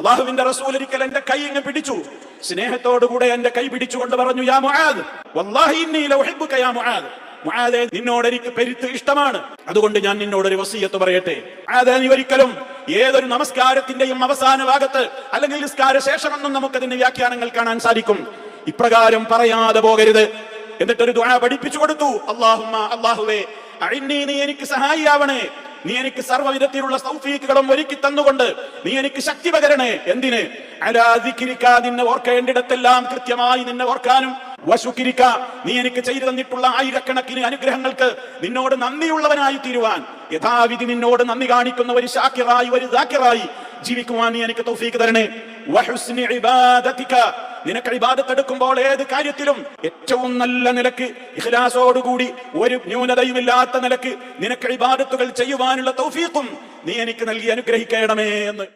അള്ളാഹുവിന്റെ റസൂൽ ഒരിക്കൽ എന്റെ കൈ ഇങ്ങ് പിടിച്ചു, സ്നേഹത്തോടുകൂടെ എന്റെ കൈ പിടിച്ചുകൊണ്ട് പറഞ്ഞു, യാ മുആദ് വല്ലാഹി ഇന്നി ലഉഹിബ്ബുക യാ മുആദ്, മുആദേ നിന്നോട് എനിക്ക് പെരുത്ത് ഇഷ്ടമാണ്, അതുകൊണ്ട് ഞാൻ നിന്നോട് ഒരു വസിയത്ത് പറയട്ടെ. മുആദേ നീ ഒരിക്കലും ഏതൊരു നമസ്കാരത്തിന്റെയും അവസാന ഭാഗത്ത് അല്ലെങ്കിൽ നിസ്കാര ശേഷമെന്നും നമുക്കതിന്റെ വ്യാഖ്യാനങ്ങൾ കാണാൻ സാധിക്കും, ഇപ്രകാരം പറയാതെ പോകരുത്. എന്നിട്ടൊരു ദുആ പഠിപ്പിച്ചു കൊടുത്തു. അല്ലാഹുവേ അഇന്നി, നീ എനിക്ക് സഹായിയാവണേ, നീ എനിക്ക് സർവ്വവിധത്തിലുള്ള തൗഫീഖുകളും ഒരുക്കി തന്നുകൊണ്ട് നീ എനിക്ക് ശക്തി പകരണേ. എന്തിന്? അലാ ദിക്രിക, നിന്നെ ഓർക്കേണ്ടിടത്തെല്ലാം കൃത്യമായി നിന്നെ ഓർക്കാനും, വശുക്രിക, നീ എനിക്ക് ചെയ്തു തന്നിട്ടുള്ള ആയിരക്കണക്കിന് അനുഗ്രഹങ്ങൾക്ക് നിന്നോട് നന്ദിയുള്ളവനായി തീരുവാൻ, യഥാവിധി നിന്നോട് നന്ദി കാണിക്കുന്ന ഒരു ശാക്കിറായി ഒരു ദാക്കിറായി ജീവിക്കുവാൻ നീ എനിക്ക് തൗഫീഖ് തരണേ. വഹുസ്നി ഇബാദതിക, നിനക്ക് ഇബാദത്ത് എടുക്കുമ്പോൾ ഏത് കാര്യത്തിലും ഏറ്റവും നല്ല നിലക്ക് ഇഖ്ലാസോടുകൂടി ഒരു ന്യൂനതയുമില്ലാത്ത നിലക്ക് നിനക്ക് ഇബാദത്തുകൾ ചെയ്യുവാനുള്ള തൗഫീഖും നീ എനിക്ക് നൽകി അനുഗ്രഹിക്കണമേ എന്ന്